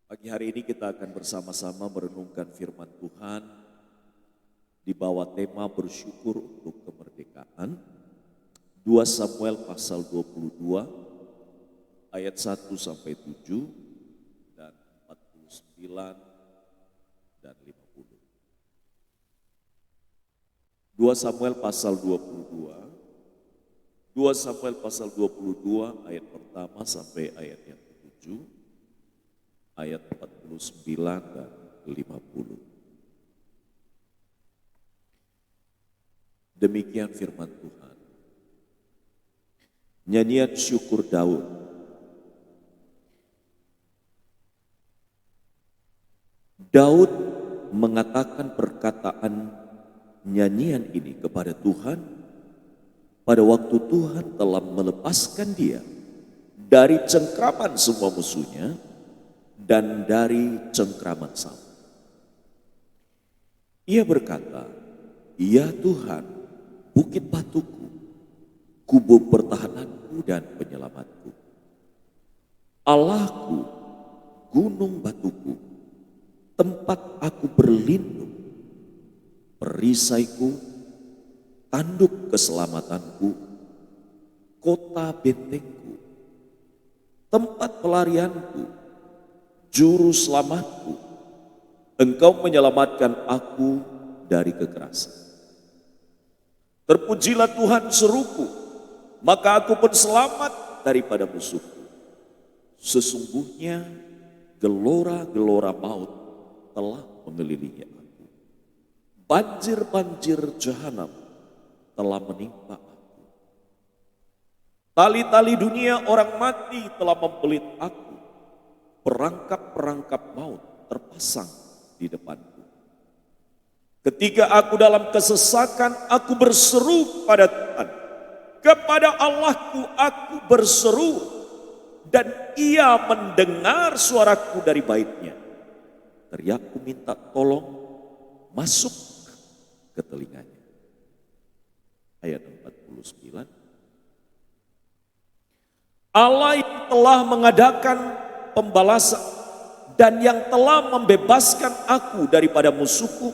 Pagi hari ini kita akan bersama-sama merenungkan firman Tuhan di bawah tema bersyukur untuk kemerdekaan. 2 Samuel pasal 22 ayat 1 sampai 7 dan 49 dan 50. 2 Samuel pasal 22. 2 Samuel pasal 22 ayat pertama sampai ayat yang ke-7. Ayat 49 dan 50. Demikian firman Tuhan. Nyanyian syukur Daud. Daud mengatakan perkataan nyanyian ini kepada Tuhan pada waktu Tuhan telah melepaskan dia dari cengkraman semua musuhnya dan dari cengkraman Saul. Ia berkata, "Ya Tuhan, bukit batuku, kubu pertahananku dan penyelamatku. Allahku, gunung batuku, tempat aku berlindung, perisaiku, tanduk keselamatanku, kota bentengku, tempat pelarianku, juru selamatku. Engkau menyelamatkan aku dari kekerasan. Terpujilah Tuhan seruku, maka aku pun selamat daripada musuhku. Sesungguhnya gelora-gelora maut telah mengelilingi aku. Banjir-banjir jahanam telah menimpa aku. Tali-tali dunia orang mati telah membelit aku. Perangkap-perangkap maut terpasang di depanku. Ketika aku dalam kesesakan, aku berseru pada Tuhan. Kepada Allahku aku berseru, dan Ia mendengar suaraku dari baitnya. Teriakku minta tolong masuk ke telinganya. Ayat 49. Allah yang telah mengadakan pembalasan dan yang telah membebaskan aku daripada musuhku,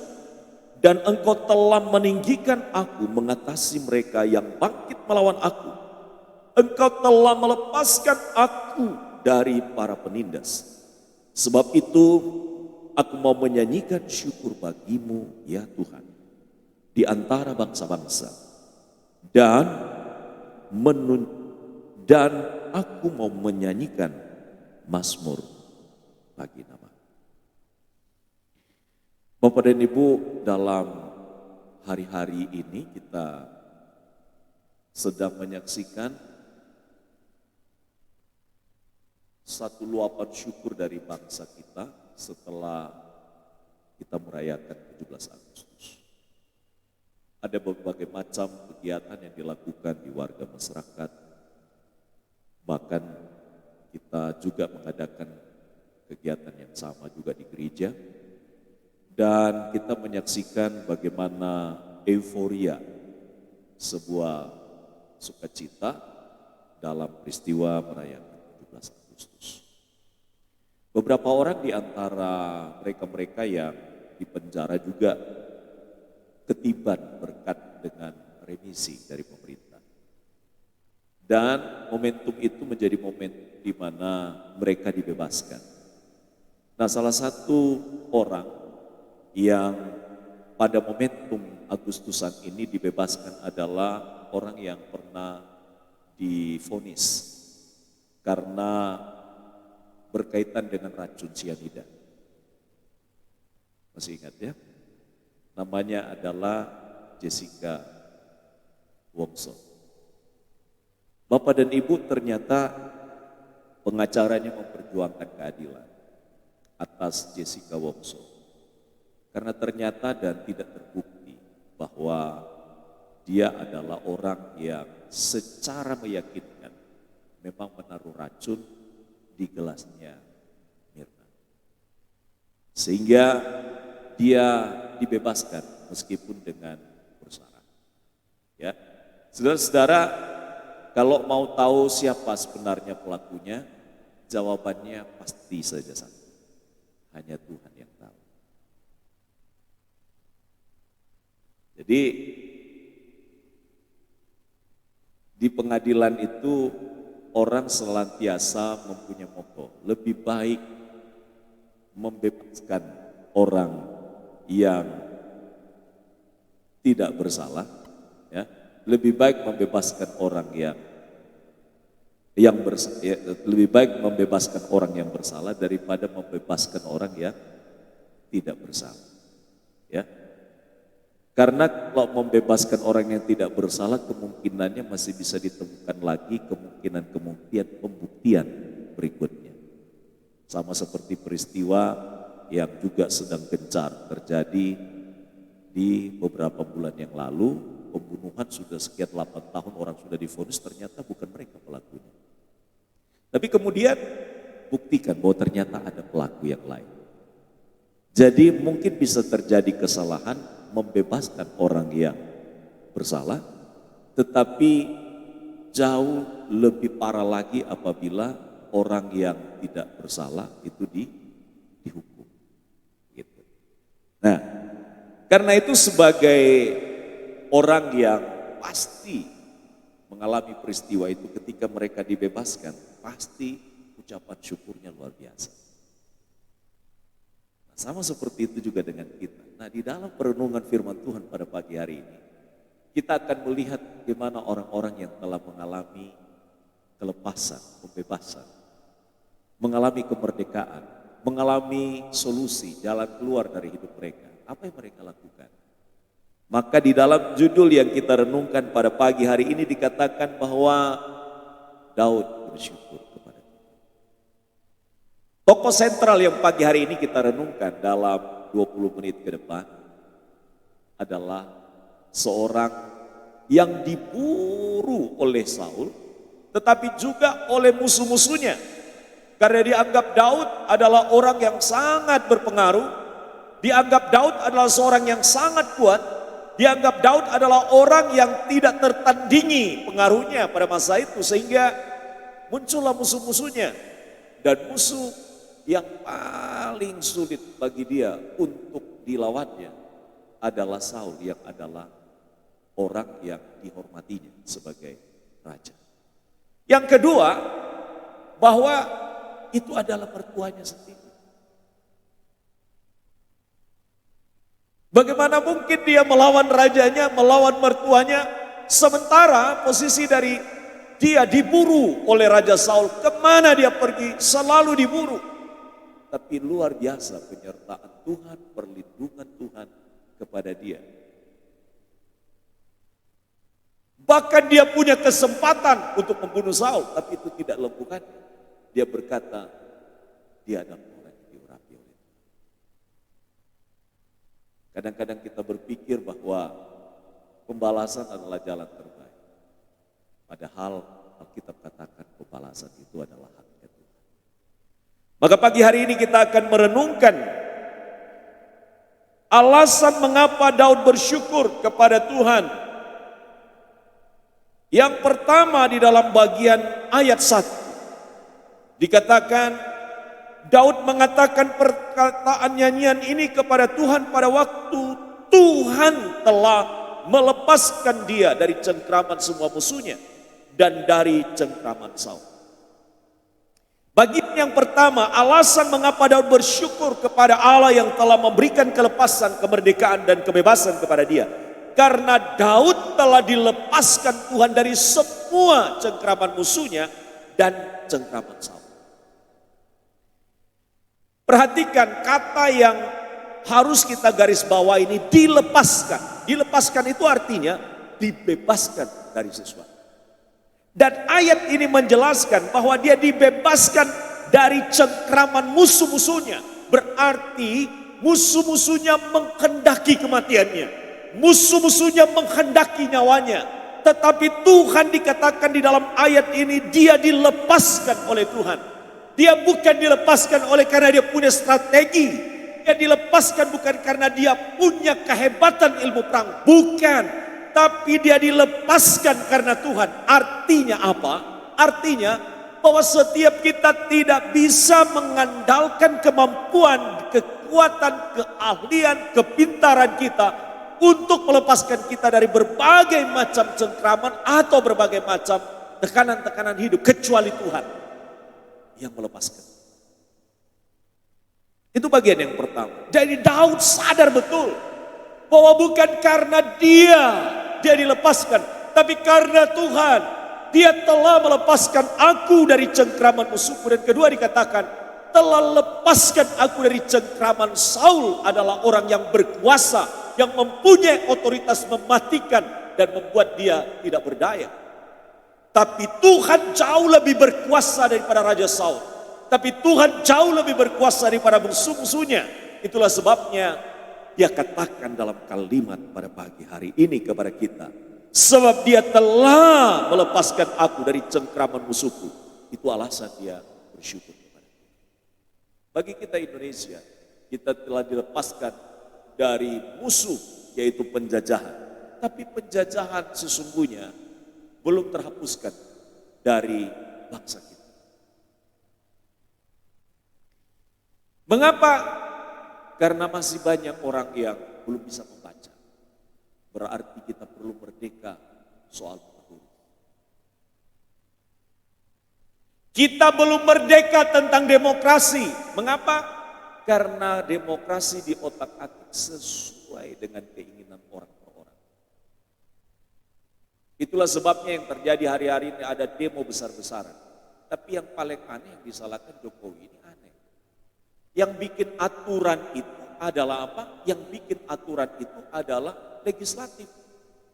dan engkau telah meninggikan aku mengatasi mereka yang bangkit melawan aku. Engkau telah melepaskan aku dari para penindas. Sebab itu aku mau menyanyikan syukur bagimu ya Tuhan di antara bangsa-bangsa, dan aku mau menyanyikan mazmur bagi nama. Bapak dan Ibu, dalam hari-hari ini kita sedang menyaksikan satu luapan syukur dari bangsa kita setelah kita merayakan 17 Agustus. Ada berbagai macam kegiatan yang dilakukan di warga masyarakat, bahkan kita juga mengadakan kegiatan yang sama juga di gereja, dan kita menyaksikan bagaimana euforia sebuah sukacita dalam peristiwa merayakan 17 Agustus. Beberapa orang di antara mereka-mereka yang dipenjara juga ketiban berkat dengan remisi dari pemerintah. Dan momentum itu menjadi momentum di mana mereka dibebaskan. Nah, salah satu orang yang pada momentum Agustusan ini dibebaskan adalah orang yang pernah divonis karena berkaitan dengan racun sianida. Masih ingat ya? Namanya adalah Jessica Wongso. Bapak dan Ibu, ternyata pengacaranya memperjuangkan keadilan atas Jessica Wongso. Karena ternyata dan tidak terbukti bahwa dia adalah orang yang secara meyakinkan memang menaruh racun di gelasnya Mirna. Sehingga dia dibebaskan meskipun dengan bersyarat. Ya. Saudara-saudara, kalau mau tahu siapa sebenarnya pelakunya, jawabannya pasti saja satu. hanya Tuhan yang tahu. Jadi di pengadilan itu orang senantiasa mempunyai motto, lebih baik membebaskan orang yang tidak bersalah, ya, lebih baik membebaskan orang lebih baik membebaskan orang yang bersalah daripada membebaskan orang yang tidak bersalah, ya. Karena kalau membebaskan orang yang tidak bersalah, kemungkinannya masih bisa ditemukan lagi kemungkinan pembuktian berikutnya. Sama seperti peristiwa yang juga sedang gencar terjadi di beberapa bulan yang lalu, pembunuhan sudah sekian 8 tahun orang sudah divonis, ternyata bukan mereka pelakunya. Tapi kemudian buktikan bahwa ternyata ada pelaku yang lain. Jadi mungkin bisa terjadi kesalahan membebaskan orang yang bersalah, tetapi jauh lebih parah lagi apabila orang yang tidak bersalah itu dihukum. Gitu. Nah, karena itu sebagai orang yang pasti mengalami peristiwa itu, ketika mereka dibebaskan, pasti ucapan syukurnya luar biasa. Nah, sama seperti itu juga dengan kita. Nah, di dalam perenungan firman Tuhan pada pagi hari ini, kita akan melihat bagaimana orang-orang yang telah mengalami kelepasan, pembebasan, mengalami kemerdekaan, mengalami solusi, jalan keluar dari hidup mereka. Apa yang mereka lakukan? Maka di dalam judul yang kita renungkan pada pagi hari ini dikatakan bahwa Daud bersyukur kepada Tuhan. Tokoh sentral yang pagi hari ini kita renungkan dalam 20 menit ke depan adalah seorang yang diburu oleh Saul, tetapi juga oleh musuh-musuhnya. Karena dianggap Daud adalah orang yang sangat berpengaruh, dianggap Daud adalah seorang yang sangat kuat, dianggap Daud adalah orang yang tidak tertandingi pengaruhnya pada masa itu, sehingga muncullah musuh-musuhnya. Dan musuh yang paling sulit bagi dia untuk dilawannya adalah Saul, yang adalah orang yang dihormatinya sebagai raja. Yang kedua, bahwa itu adalah mertuanya sendiri. Bagaimana mungkin dia melawan rajanya, melawan mertuanya, sementara posisi dari dia diburu oleh Raja Saul. Kemana dia pergi? Selalu diburu. Tapi luar biasa penyertaan Tuhan, perlindungan Tuhan kepada dia. Bahkan dia punya kesempatan untuk membunuh Saul, tapi itu tidak dilakukan. Dia berkata, dia adalah orang yang diurapi oleh Tuhan. Kadang-kadang kita berpikir bahwa pembalasan adalah jalan terbaik. Padahal Alkitab katakan pembalasan itu adalah haknya Tuhan. Maka pagi hari ini kita akan merenungkan alasan mengapa Daud bersyukur kepada Tuhan. Yang pertama di dalam bagian ayat 1 dikatakan Daud mengatakan perkataan nyanyian ini kepada Tuhan pada waktu Tuhan telah melepaskan dia dari cengkraman semua musuhnya dan dari cengkraman Saul. Bagian yang pertama, alasan mengapa Daud bersyukur kepada Allah yang telah memberikan kelepasan, kemerdekaan dan kebebasan kepada dia. Karena Daud telah dilepaskan Tuhan dari semua cengkraman musuhnya dan cengkraman Saul. Perhatikan kata yang harus kita garis bawah ini, dilepaskan. Dilepaskan itu artinya dibebaskan dari sesuatu. Dan ayat ini menjelaskan bahwa dia dibebaskan dari cengkraman musuh-musuhnya. Berarti musuh-musuhnya menghendaki kematiannya. Musuh-musuhnya menghendaki nyawanya. Tetapi Tuhan dikatakan di dalam ayat ini dia dilepaskan oleh Tuhan. Dia bukan dilepaskan oleh karena dia punya strategi. Dia dilepaskan bukan karena dia punya kehebatan ilmu perang. Bukan. Tapi dia dilepaskan karena Tuhan. Artinya apa? Artinya bahwa setiap kita tidak bisa mengandalkan kemampuan, kekuatan, keahlian, kepintaran kita untuk melepaskan kita dari berbagai macam cengkraman atau berbagai macam tekanan-tekanan hidup, kecuali Tuhan yang melepaskan. Itu bagian yang pertama. Jadi Daud sadar betul bahwa bukan karena dia dilepaskan, tapi karena Tuhan. Dia telah melepaskan aku dari cengkraman musuhku. Dan kedua dikatakan, telah lepaskan aku dari cengkraman. Saul adalah orang yang berkuasa, yang mempunyai otoritas mematikan dan membuat dia tidak berdaya. Tapi Tuhan jauh lebih berkuasa daripada Raja Saul. Tapi Tuhan jauh lebih berkuasa daripada musuh-musuhnya. Itulah sebabnya dia katakan dalam kalimat pada pagi hari ini kepada kita, sebab dia telah melepaskan aku dari cengkraman musuhku. Itu alasan dia bersyukur kepada Tuhan. Bagi kita Indonesia, kita telah dilepaskan dari musuh, yaitu penjajahan. Tapi penjajahan sesungguhnya belum terhapuskan dari bangsa kita. Mengapa? Karena masih banyak orang yang belum bisa membaca. Berarti kita perlu merdeka soal pengetahuan. Kita belum merdeka tentang demokrasi. Mengapa? Karena demokrasi di otak-atik sesuai dengan keinginan orang per orang. Itulah sebabnya yang terjadi hari-hari ini ada demo besar-besaran. Tapi yang paling aneh yang disalahkan Jokowi ini aneh. Yang bikin aturan itu adalah apa? Yang bikin aturan itu adalah legislatif.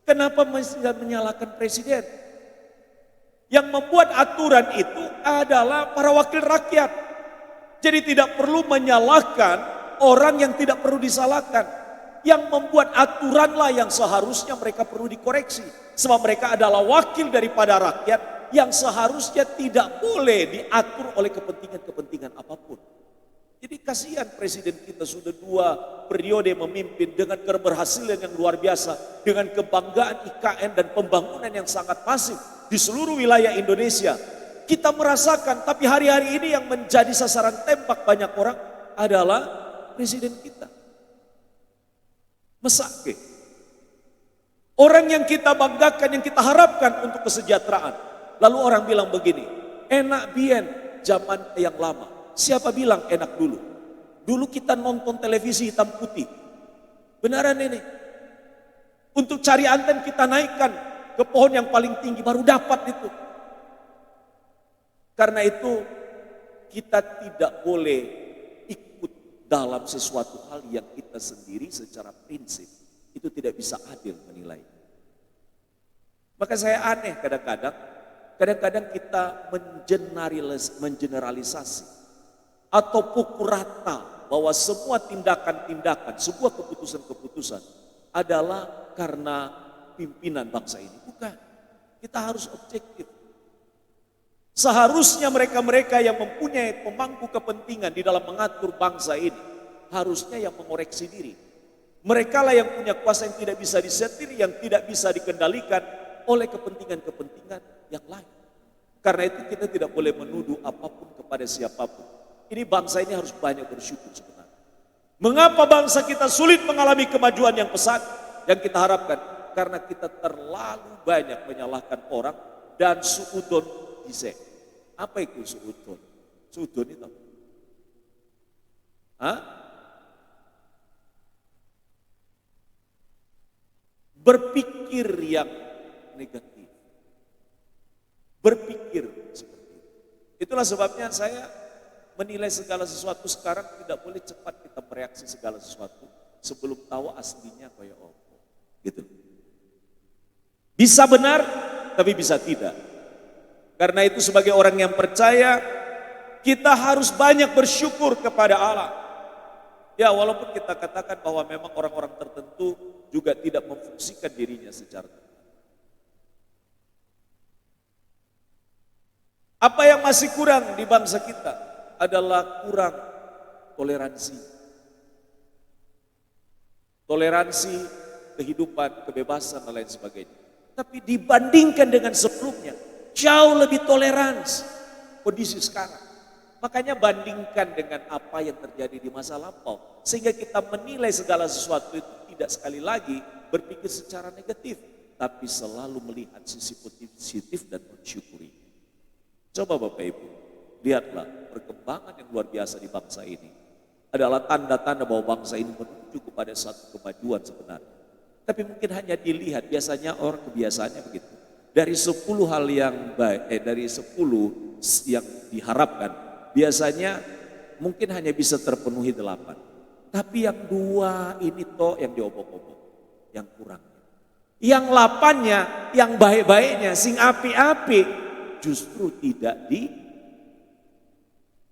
Kenapa mesti menyalahkan presiden? Yang membuat aturan itu adalah para wakil rakyat. Jadi tidak perlu menyalahkan orang yang tidak perlu disalahkan. Yang membuat aturanlah yang seharusnya mereka perlu dikoreksi. Sebab mereka adalah wakil daripada rakyat yang seharusnya tidak boleh diatur oleh kepentingan-kepentingan apapun. Jadi kasihan presiden kita sudah 2 periode memimpin dengan keberhasilan yang luar biasa. Dengan kebanggaan IKN dan pembangunan yang sangat masif di seluruh wilayah Indonesia. Kita merasakan, tapi hari-hari ini yang menjadi sasaran tembak banyak orang adalah presiden kita. Mesake. Orang yang kita banggakan, yang kita harapkan untuk kesejahteraan. Lalu orang bilang begini, enak bien zaman yang lama. Siapa bilang enak dulu? Dulu kita nonton televisi hitam putih. Benaran ini. Untuk cari anten kita naikkan ke pohon yang paling tinggi baru dapat itu. Karena itu kita tidak boleh ikut dalam sesuatu hal yang kita sendiri secara prinsip itu tidak bisa adil menilai. Maka saya aneh kadang-kadang kita mengeneralisasi atau pukul rata bahwa semua tindakan-tindakan, sebuah keputusan-keputusan adalah karena pimpinan bangsa ini. Bukan, kita harus objektif. Seharusnya mereka-mereka yang mempunyai pemangku kepentingan di dalam mengatur bangsa ini, harusnya yang mengoreksi diri. Mereka lah yang punya kuasa yang tidak bisa disetir, yang tidak bisa dikendalikan oleh kepentingan-kepentingan yang lain. Karena itu kita tidak boleh menuduh apapun kepada siapapun. Ini bangsa ini harus banyak bersyukur sebenarnya. Mengapa bangsa kita sulit mengalami kemajuan yang pesat yang kita harapkan? Karena kita terlalu banyak menyalahkan orang dan suudon dise. Apa itu suudon? Suudon itu apa? Hah? Berpikir yang negatif. Berpikir seperti itu. Itulah sebabnya saya menilai segala sesuatu sekarang tidak boleh cepat kita bereaksi segala sesuatu sebelum tahu aslinya kayak apa. Gitu. Bisa benar, tapi bisa tidak. Karena itu sebagai orang yang percaya, kita harus banyak bersyukur kepada Allah. Ya walaupun kita katakan bahwa memang orang-orang tertentu juga tidak memfungsikan dirinya secara tepat. Apa yang masih kurang di bangsa kita? Adalah kurang toleransi. Toleransi, kehidupan, kebebasan dan lain sebagainya. Tapi dibandingkan dengan sebelumnya, jauh lebih toleransi. kondisi sekarang. Makanya bandingkan dengan apa yang terjadi di masa lampau. Sehingga kita menilai segala sesuatu itu tidak sekali lagi berpikir secara negatif. Tapi selalu melihat sisi positif dan bersyukuri. Coba Bapak Ibu, lihatlah perkembangan yang luar biasa di bangsa ini. Adalah tanda-tanda bahwa bangsa ini menuju kepada satu kemajuan sebenarnya. Tapi mungkin hanya dilihat, biasanya orang kebiasaannya begitu. Dari 10 hal yang baik, dari 10 yang diharapkan, biasanya mungkin hanya bisa terpenuhi 8. Tapi yang 2 ini toh yang diobok-obok, yang kurang. Yang 8-nya, yang baik-baiknya, sing api-api, justru tidak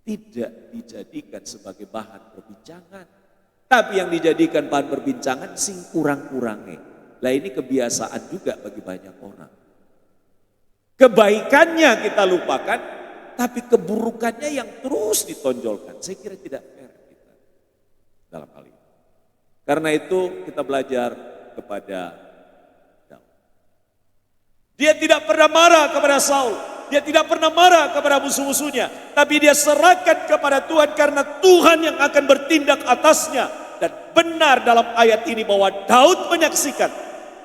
dijadikan sebagai bahan perbincangan. Tapi yang dijadikan bahan perbincangan sing kurang-kurangnya. Lah ini kebiasaan juga bagi banyak orang. Kebaikannya kita lupakan, tapi keburukannya yang terus ditonjolkan. Saya kira tidak fair kita dalam hal ini. Karena itu kita belajar kepada Daud. Dia tidak pernah marah kepada Saul. Dia tidak pernah marah kepada musuh-musuhnya. Tapi dia serahkan kepada Tuhan karena Tuhan yang akan bertindak atasnya. Dan benar dalam ayat ini bahwa Daud menyaksikan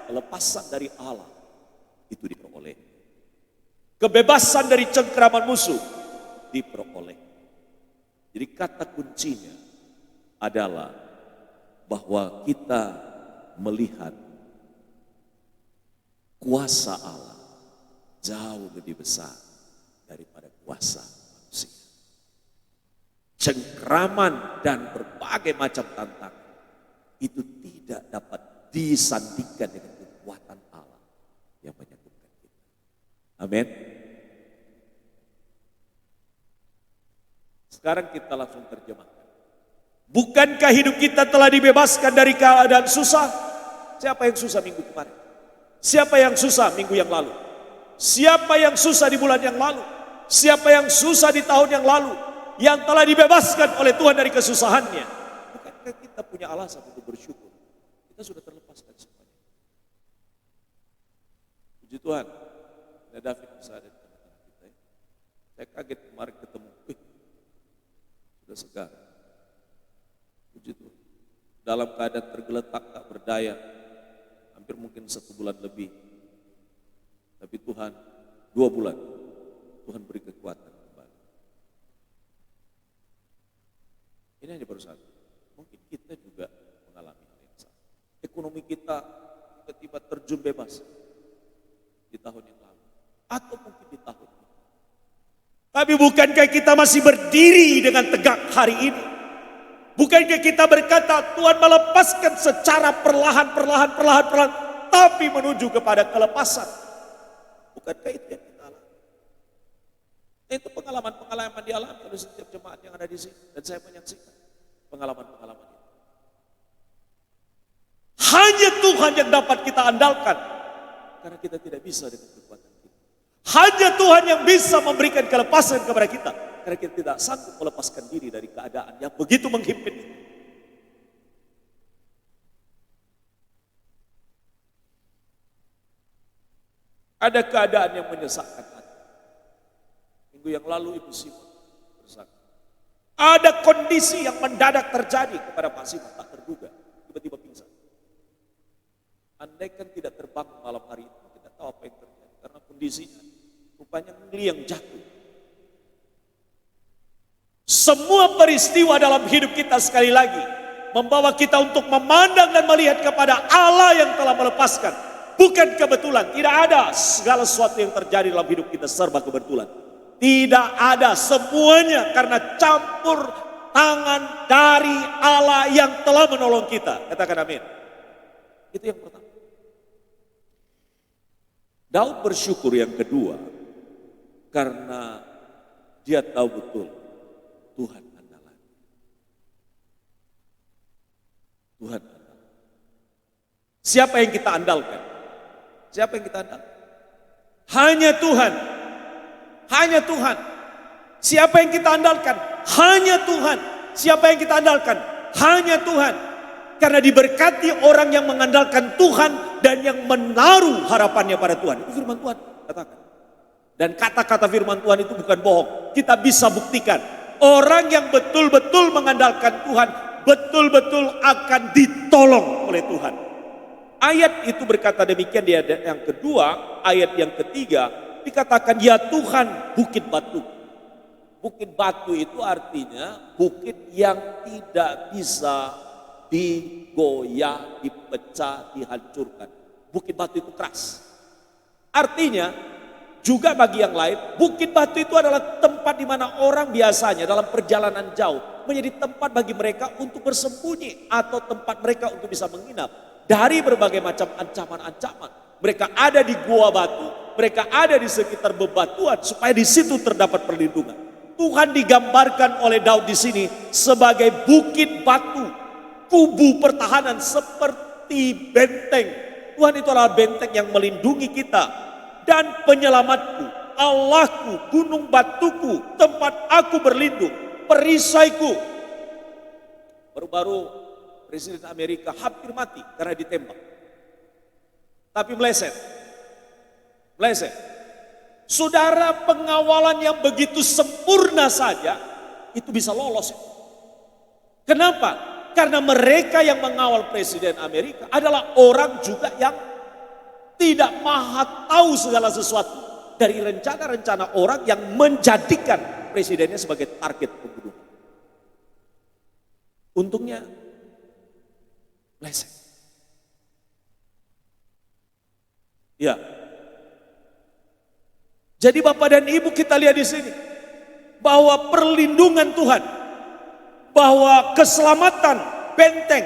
kelepasan dari Allah itu diperoleh. Kebebasan dari cengkraman musuh diperoleh. Jadi kata kuncinya adalah bahwa kita melihat kuasa Allah jauh lebih besar daripada kuasa manusia. Cengkraman dan berbagai macam tantangan itu tidak dapat disandingkan dengan kekuatan Allah yang menyatukan kita. Amin. Sekarang kita langsung terjemahkan. Bukankah hidup kita telah dibebaskan dari keadaan susah? Siapa yang susah minggu kemarin? Siapa yang susah minggu yang lalu? Siapa yang susah di bulan yang lalu? Siapa yang susah di tahun yang lalu? Yang telah dibebaskan oleh Tuhan dari kesusahannya. Bukankah kita punya alasan untuk bersyukur? Kita sudah terlepas dari semuanya. Puji Tuhan. Ada David bisa ada di tengah-tengah kita. Saya kaget kemarin ketemu. Sudah segar. Puji Tuhan. Dalam keadaan tergeletak tak berdaya. Hampir mungkin 1 bulan lebih. Tapi Tuhan 2 bulan. Tuhan beri kekuatan kembali. Ini hanya baru satu. Mungkin kita juga mengalami hal yang sama. Ekonomi kita tiba-tiba terjun bebas di tahun yang lalu. Atau mungkin di tahun ini. Tapi bukankah kita masih berdiri dengan tegak hari ini? Bukankah kita berkata Tuhan melepaskan secara perlahan, tapi menuju kepada kelepasan? Bukankah itu yang kita alami? Itu pengalaman-pengalaman dialami oleh setiap jemaat yang ada di sini. Dan saya menyaksikan pengalaman-pengalaman itu. Hanya Tuhan yang dapat kita andalkan. Karena kita tidak bisa dengan kekuatan kita. Hanya Tuhan yang bisa memberikan kelepasan kepada kita. Karena kita tidak sanggup melepaskan diri dari keadaan yang begitu menghimpit itu. Ada keadaan yang menyesakkan hati. Minggu yang lalu Ibu Simon bersaksi. Ada kondisi yang mendadak terjadi kepada Pak Simon, tak terduga. Tiba-tiba pingsan. Andaikan tidak terbangun malam hari itu, tidak tahu apa yang terjadi. Karena kondisinya rupanya ngeliang jatuh. Semua peristiwa dalam hidup kita sekali lagi membawa kita untuk memandang dan melihat kepada Allah yang telah melepaskan. Bukan kebetulan, tidak ada segala sesuatu yang terjadi dalam hidup kita serba kebetulan. Tidak ada, semuanya karena campur tangan dari Allah yang telah menolong kita. Katakan amin. Itu yang pertama. Daud bersyukur yang kedua karena dia tahu betul Tuhan andalan. Tuhan andalan. Siapa yang kita andalkan? Siapa yang kita andalkan? Hanya Tuhan. Hanya Tuhan. Siapa yang kita andalkan? Hanya Tuhan. Siapa yang kita andalkan? Hanya Tuhan. Karena diberkati orang yang mengandalkan Tuhan dan yang menaruh harapannya pada Tuhan. Itu firman Tuhan katakan. Dan kata-kata firman Tuhan itu bukan bohong. Kita bisa buktikan. Orang yang betul-betul mengandalkan Tuhan, betul-betul akan ditolong oleh Tuhan. Ayat itu berkata demikian di ayat yang kedua, ayat yang ketiga, dikatakan ya Tuhan bukit batu. Bukit batu itu artinya bukit yang tidak bisa digoyah, dipecah, dihancurkan. Bukit batu itu keras. Artinya juga bagi yang lain, bukit batu itu adalah tempat di mana orang biasanya dalam perjalanan jauh menjadi tempat bagi mereka untuk bersembunyi atau tempat mereka untuk bisa menginap dari berbagai macam ancaman-ancaman. Mereka ada di gua batu, mereka ada di sekitar bebatuan supaya di situ terdapat perlindungan. Tuhan digambarkan oleh Daud di sini sebagai bukit batu, kubu pertahanan seperti benteng. Tuhan itu adalah benteng yang melindungi kita dan penyelamatku, Allahku, gunung batuku, tempat aku berlindung, perisaiku. Baru-baru Presiden Amerika hampir mati karena ditembak. Tapi meleset. Saudara, pengawalan yang begitu sempurna saja itu bisa lolos. Kenapa? Karena mereka yang mengawal Presiden Amerika adalah orang juga yang tidak maha tahu segala sesuatu dari rencana-rencana orang yang menjadikan presidennya sebagai target pembunuhan. Untungnya meleset. Ya. Jadi Bapak dan Ibu kita lihat di sini bahwa perlindungan Tuhan, bahwa keselamatan benteng,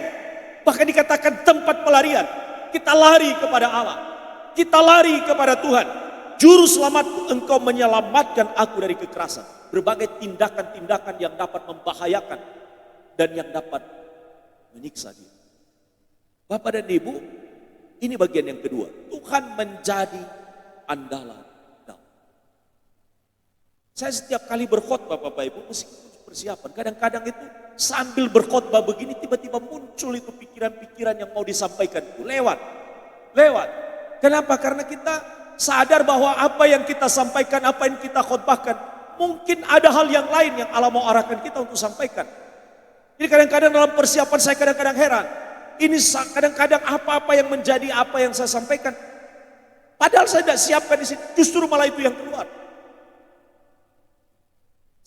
bahkan dikatakan tempat pelarian. Kita lari kepada Allah, kita lari kepada Tuhan. Juru selamatku, engkau menyelamatkan aku dari kekerasan, berbagai tindakan-tindakan yang dapat membahayakan dan yang dapat menyiksa dia. Bapak dan Ibu, ini bagian yang kedua. Tuhan menjadi andalan. Saya setiap kali berkhotbah Bapak Ibu mesti persiapan. Kadang-kadang itu sambil berkhotbah begini tiba-tiba muncul itu pikiran-pikiran yang mau disampaikan itu lewat. Kenapa? Karena kita sadar bahwa apa yang kita sampaikan, apa yang kita khotbahkan, mungkin ada hal yang lain yang Allah mau arahkan kita untuk sampaikan. Jadi kadang-kadang dalam persiapan saya kadang-kadang heran. Ini kadang-kadang apa-apa yang menjadi apa yang saya sampaikan. Padahal saya tidak siapkan di sini, justru malah itu yang keluar.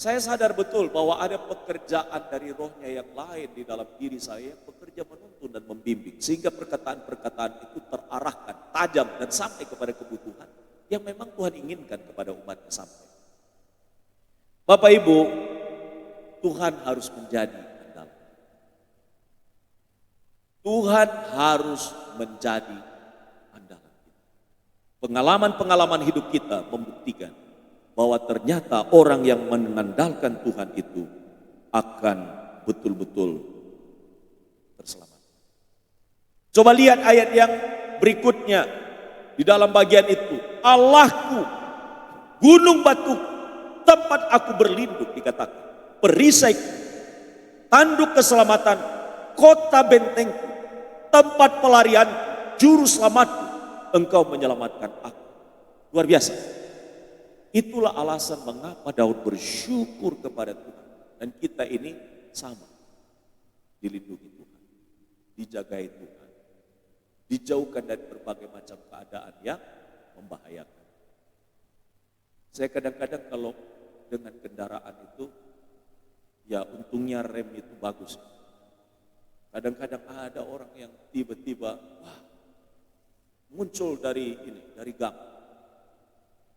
Saya sadar betul bahwa ada pekerjaan dari rohnya yang lain di dalam diri saya, bekerja menuntun dan membimbing. Sehingga perkataan-perkataan itu terarahkan, tajam dan sampai kepada kebutuhan yang memang Tuhan inginkan kepada umatnya sampai. Bapak Ibu, Tuhan harus menjadi andalan. Tuhan harus menjadi andalan. Pengalaman-pengalaman hidup kita membuktikan bahwa ternyata orang yang mengandalkan Tuhan itu akan betul-betul terselamat. Coba lihat ayat yang berikutnya di dalam bagian itu. Allahku, gunung batu, tempat aku berlindung dikatakan. Perisaiku, tanduk keselamatan, kota bentengku, tempat pelarian, juru selamatku, engkau menyelamatkan aku. Luar biasa. Itulah alasan mengapa Daud bersyukur kepada Tuhan. Dan kita ini sama. Dilindungi Tuhan. Dijagai Tuhan. Dijauhkan dari berbagai macam keadaan yang membahayakan. Saya kadang-kadang kalau dengan kendaraan itu, ya untungnya rem itu bagus. Kadang-kadang ada orang yang tiba-tiba muncul dari gang.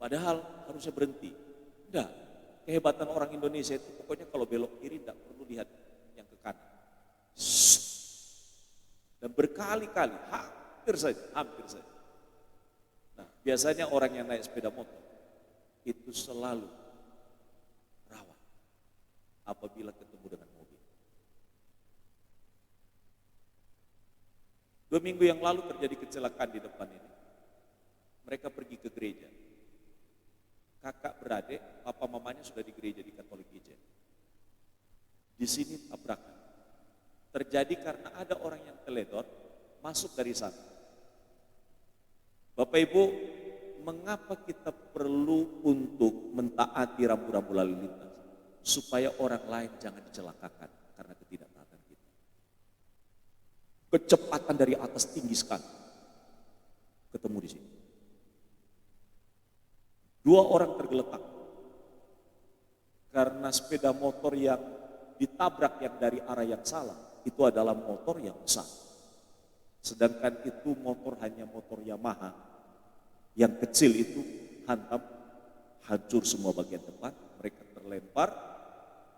Padahal harusnya berhenti. Enggak, kehebatan orang Indonesia itu pokoknya kalau belok kiri tidak perlu lihat yang ke kanan. Dan berkali-kali, hampir saja. Nah, biasanya orang yang naik sepeda motor itu selalu rawan apabila ketemu dengan mobil. 2 minggu yang lalu terjadi kecelakaan di depan ini. Mereka pergi ke gereja. Kakak beradik, papa mamanya sudah di gereja di Katolik Ijen. Di sini tabrakan. Terjadi karena ada orang yang teledor masuk dari sana. Bapak Ibu, mengapa kita perlu untuk mentaati rambu-rambu lalu lintas? Supaya orang lain jangan dicelakakan karena ketidaktaatan kita. Kecepatan dari atas tinggi sekali. Ketemu di sini. 2 orang tergeletak karena sepeda motor yang ditabrak yang dari arah yang salah. Itu adalah motor yang besar. Sedangkan itu motor hanya motor Yamaha. Yang kecil itu hantam, hancur semua bagian depan. Mereka terlempar.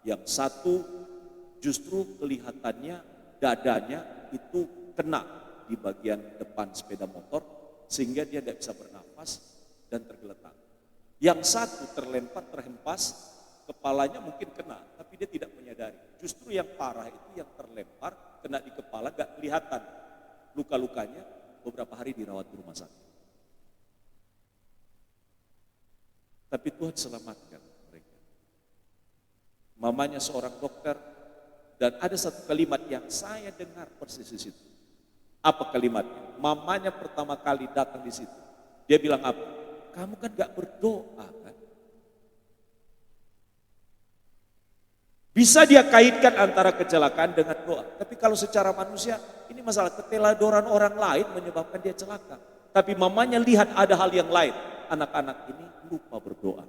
Yang satu justru kelihatannya dadanya itu kena di bagian depan sepeda motor. Sehingga dia tidak bisa bernafas dan tergeletak. Yang satu terlempar, terhempas, kepalanya mungkin kena, tapi dia tidak menyadari. Justru yang parah itu yang terlempar, kena di kepala, gak kelihatan luka-lukanya, beberapa hari dirawat di rumah sakit. Tapi Tuhan selamatkan mereka. Mamanya seorang dokter, dan ada satu kalimat yang saya dengar persis di situ. Apa kalimatnya? Mamanya pertama kali datang di situ. Dia bilang apa? Kamu kan gak berdoa kan? Bisa dia kaitkan antara kecelakaan dengan doa. Tapi kalau secara manusia, ini masalah keteladoran orang lain menyebabkan dia celaka. Tapi mamanya lihat ada hal yang lain. Anak-anak ini lupa berdoa.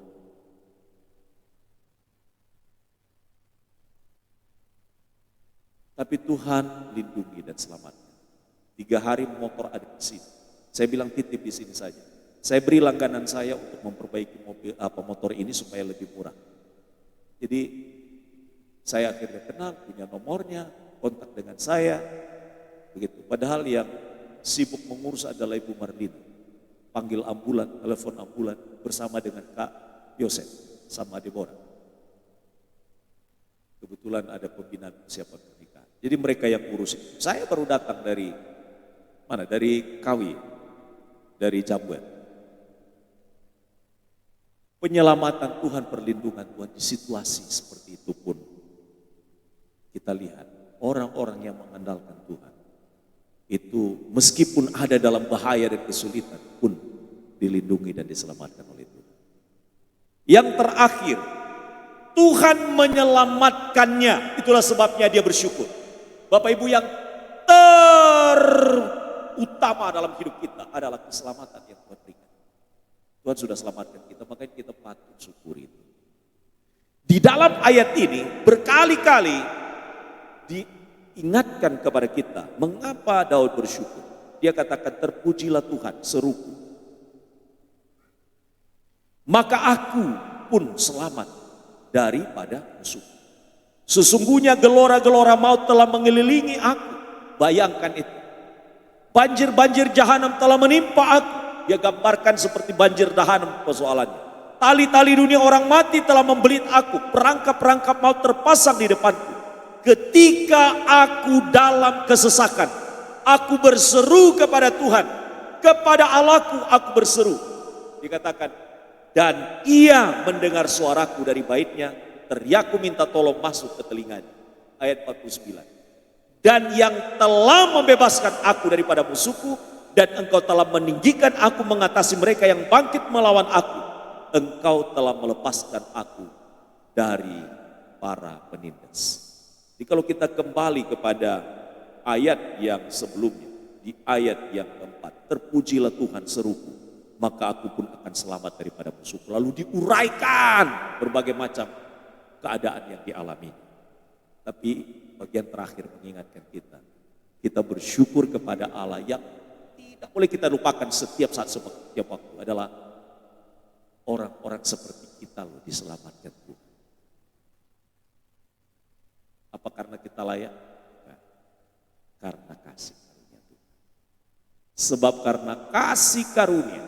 Tapi Tuhan lindungi dan selamatkan. 3 hari motor ada di sini. Saya bilang titip di sini saja. Saya beri langganan saya untuk memperbaiki motor ini supaya lebih murah. Jadi saya akhirnya kenal, punya nomornya, kontak dengan saya. Begitu. Padahal yang sibuk mengurus adalah Ibu Marlina. Panggil ambulan, telepon ambulan bersama dengan Kak Yosef sama Deborah. Kebetulan ada pembinaan persiapan pernikahan. Jadi mereka yang urus itu. Saya baru datang dari mana? Dari Kawi, dari Jambuan. Penyelamatan Tuhan, perlindungan Tuhan di situasi seperti itu pun kita lihat orang-orang yang mengandalkan Tuhan itu meskipun ada dalam bahaya dan kesulitan pun dilindungi dan diselamatkan oleh Tuhan. Yang terakhir, Tuhan menyelamatkannya. Itulah sebabnya dia bersyukur. Bapak Ibu, yang terutama dalam hidup kita adalah keselamatan yang Tuhan berikan. Tuhan sudah selamatkan kita, makanya kita patut syukuri itu. Di dalam ayat ini berkali-kali diingatkan kepada kita, mengapa Daud bersyukur. Dia katakan, terpujilah Tuhan, seruku. Maka aku pun selamat daripada musuh. Sesungguhnya gelora-gelora maut telah mengelilingi aku. Bayangkan itu. Banjir-banjir jahanam telah menimpa aku. Dia gambarkan seperti banjir jahanam persoalannya. Tali-tali dunia orang mati telah membelit aku. Perangkap-perangkap maut terpasang di depanku. Ketika aku dalam kesesakan, aku berseru kepada Tuhan. Kepada Allahku aku berseru. Dikatakan, dan ia mendengar suaraku dari baitnya. Teriakku minta tolong masuk ke telinganya. Ayat 49. Dan yang telah membebaskan aku daripada musuhku, dan engkau telah meninggikan aku mengatasi mereka yang bangkit melawan aku. Engkau telah melepaskan aku dari para penindas. Jadi kalau kita kembali kepada ayat yang sebelumnya, di ayat yang keempat, terpujilah Tuhan seruku, maka aku pun akan selamat daripada musuhku. Lalu diuraikan berbagai macam keadaan yang dialami. Tapi bagian terakhir mengingatkan kita bersyukur kepada Allah yang tidak boleh kita lupakan setiap saat, setiap waktu adalah orang-orang seperti kita loh diselamatkan Tuhan. Apa karena kita layak? Bukan. Karena kasih karunia Tuhan. Sebab karena kasih karunia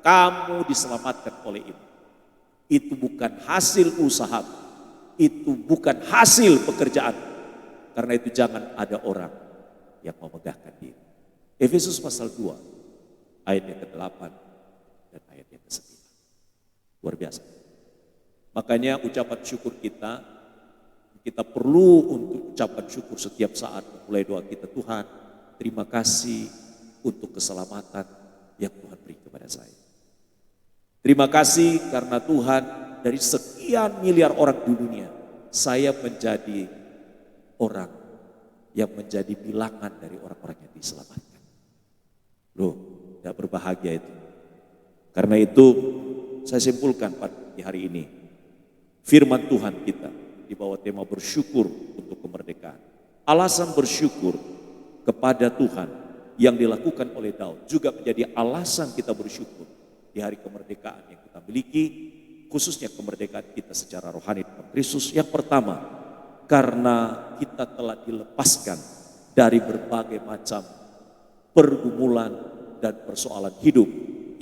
kamu diselamatkan oleh itu. Itu bukan hasil usaha, itu bukan hasil pekerjaan. Karena itu jangan ada orang yang memegahkan diri. Efesus pasal 2 ayat yang ke-8 dan ayat yang ke-9. Luar biasa. Makanya ucapan syukur kita perlu untuk ucapan syukur setiap saat mulai doa kita. Tuhan, terima kasih untuk keselamatan yang Tuhan beri kepada saya. Terima kasih karena Tuhan, dari sekian miliar orang di dunia, saya menjadi orang yang menjadi bilangan dari orang-orang yang diselamatkan. Loh, tidak berbahagia itu. Karena itu saya simpulkan pada hari ini, firman Tuhan kita di bawah tema bersyukur untuk kemerdekaan. Alasan bersyukur kepada Tuhan yang dilakukan oleh Daud juga menjadi alasan kita bersyukur di hari kemerdekaan yang kita miliki, khususnya kemerdekaan kita secara rohani dalam Kristus. Yang pertama, karena kita telah dilepaskan dari berbagai macam pergumulan dan persoalan hidup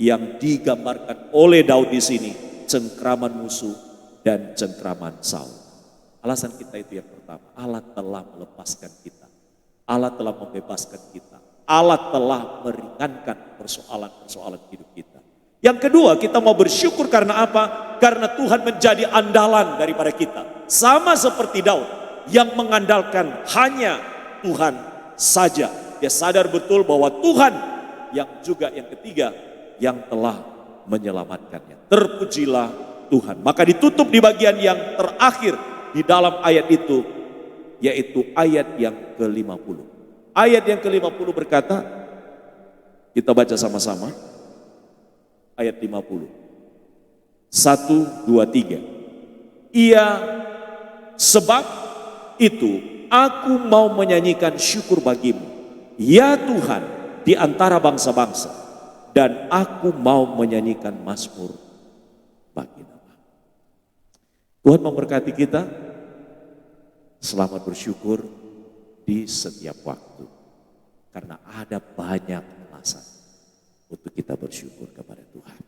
yang digambarkan oleh Daud di sini, cengkraman musuh dan cengkraman Saul. Alasan kita itu yang pertama, Allah telah melepaskan kita, Allah telah membebaskan kita, Allah telah meringankan persoalan-persoalan hidup kita. Yang kedua, kita mau bersyukur karena apa? Karena Tuhan menjadi andalan daripada kita. Sama seperti Daud yang mengandalkan hanya Tuhan saja. Dia sadar betul bahwa Tuhan yang juga yang ketiga yang telah menyelamatkannya. Terpujilah Tuhan. Maka ditutup di bagian yang terakhir di dalam ayat itu, yaitu ayat yang ke-50. Ayat yang ke-50 berkata, kita baca sama-sama. Ayat 50. 1, 2, 3. Ia sebab itu aku mau menyanyikan syukur bagimu, ya Tuhan, di antara bangsa-bangsa, dan aku mau menyanyikan mazmur bagi nama. Tuhan memberkati kita. Selamat bersyukur di setiap waktu, karena ada banyak alasan untuk kita bersyukur kepada Tuhan.